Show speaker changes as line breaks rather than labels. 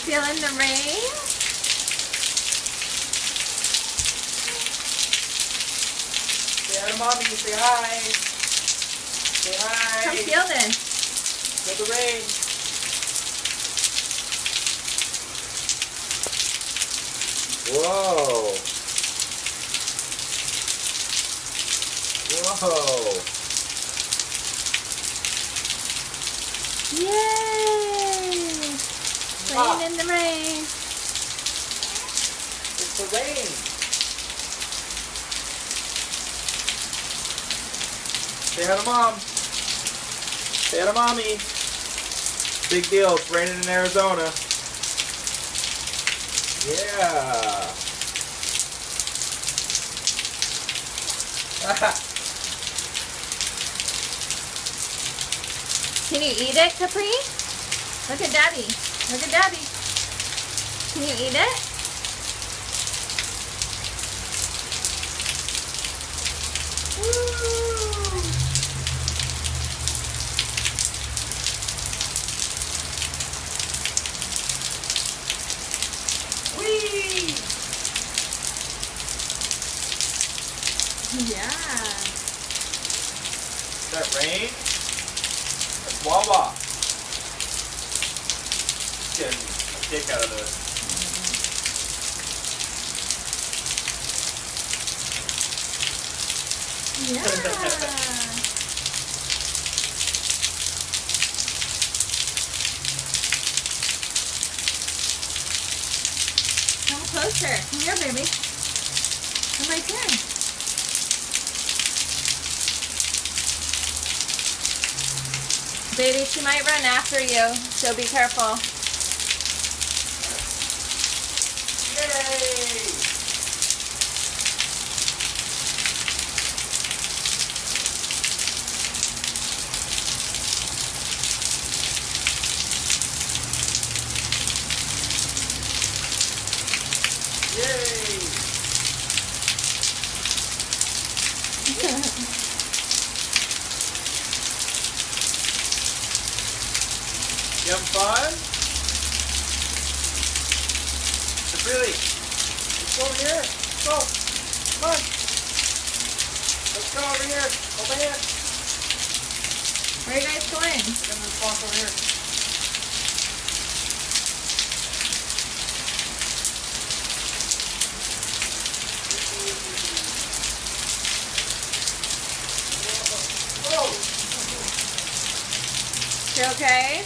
feeling the rain?
Say hi to mommy. Say hi. Say hi.
Come feel this.
Feel the rain. Whoa. Whoa.
Yay! Playing in the rain.
It's the rain. Say hi to mom. Say hi to mommy. Big deal. It's raining in Arizona. Yeah.
Can you eat it, Capri? Look at Daddy. Look at Daddy. Can you eat it? Woo!
Whee!
Yeah.
Is that rain? That's Wawa. Getting a kick out of this.
Yeah. Come closer. Come here, baby. Come right here. Baby, she might run after you, so be careful.
Yay! Yay! You having fun? Really? Let's go over here. Let's go. Come on. Let's go over here. Hold my hand.
Where are you guys going?
We're going to walk over here. Whoa.
You okay?